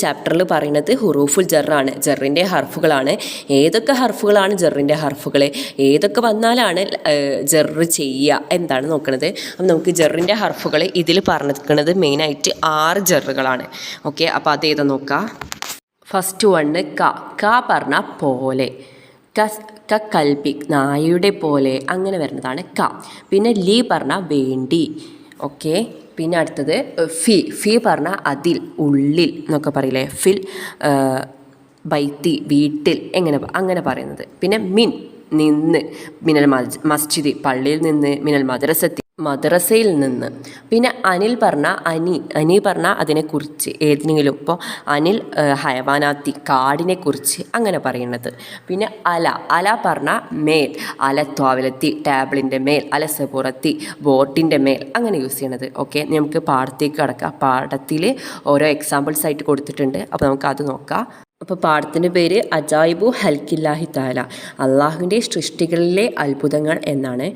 ചാപ്റ്ററിൽ പറയുന്നത് ഹുറൂഫുൽ ജറാണ്, ജറിൻ്റെ ഹർഫുകളാണ്. ഏതൊക്കെ ഹർഫുകളാണ് ജറിൻ്റെ ഹർഫുകൾ, ഏതൊക്കെ വന്നാലാണ് ജറ് ചെയ്യുക എന്താണ് നോക്കുന്നത്. അപ്പം നമുക്ക് ജറിൻ്റെ ഹർഫുകൾ ഇതിൽ പറഞ്ഞിരിക്കുന്നത് മെയിനായിട്ട് 6 ജറുകളാണ്. ഓക്കെ, അപ്പോൾ അതേതാ നോക്കാം. ഫസ്റ്റ് വണ്ണ് ക പറഞ്ഞാൽ പോലെ, കൽബി നായയുടെ പോലെ അങ്ങനെ വരുന്നതാണ് ക. പിന്നെ ലി പറഞ്ഞാൽ വേണ്ടി. ഓക്കെ, പിന്നെ അടുത്തത് ഫി പറഞ്ഞാൽ അതിൽ, ഉള്ളിൽ എന്നൊക്കെ പറയില്ലേ. ഫിൽ ബൈത്തി വീട്ടിൽ അങ്ങനെ പറയുന്നത്. പിന്നെ മിൻ നിന്ന്, മിനൽ മസ്ജിദ് പള്ളിയിൽ നിന്ന്, മിനൽ മദ്രസയിൽ നിന്ന്. പിന്നെ അനിൽ പറഞ്ഞാൽ അനി പറഞ്ഞാൽ അതിനെക്കുറിച്ച് ഏതെങ്കിലും, ഇപ്പോൾ അനിൽ ഹയവാനാത്തി കാടിനെക്കുറിച്ച് അങ്ങനെ പറയുന്നത്. പിന്നെ അല പറഞ്ഞാൽ മേൽ, അല ത്വാവലത്തി ടേബിളിൻ്റെ മേൽ, അല സബുറത്തി ബോട്ടിൻ്റെ മേൽ അങ്ങനെ യൂസ് ചെയ്യണത്. ഓക്കെ, നമുക്ക് പാഠത്തേക്ക് കടക്കാം. പാഠത്തിൽ ഓരോ എക്സാമ്പിൾസ് ആയിട്ട് കൊടുത്തിട്ടുണ്ട്, അപ്പോൾ നമുക്ക് അത് നോക്കാം. അപ്പോൾ പാഠത്തിൻ്റെ പേര് അജായിബു ഹൽക്കില്ലാഹി തആല, അള്ളാഹുവിൻ്റെ സൃഷ്ടികളിലെ അത്ഭുതങ്ങൾ എന്നാണ്.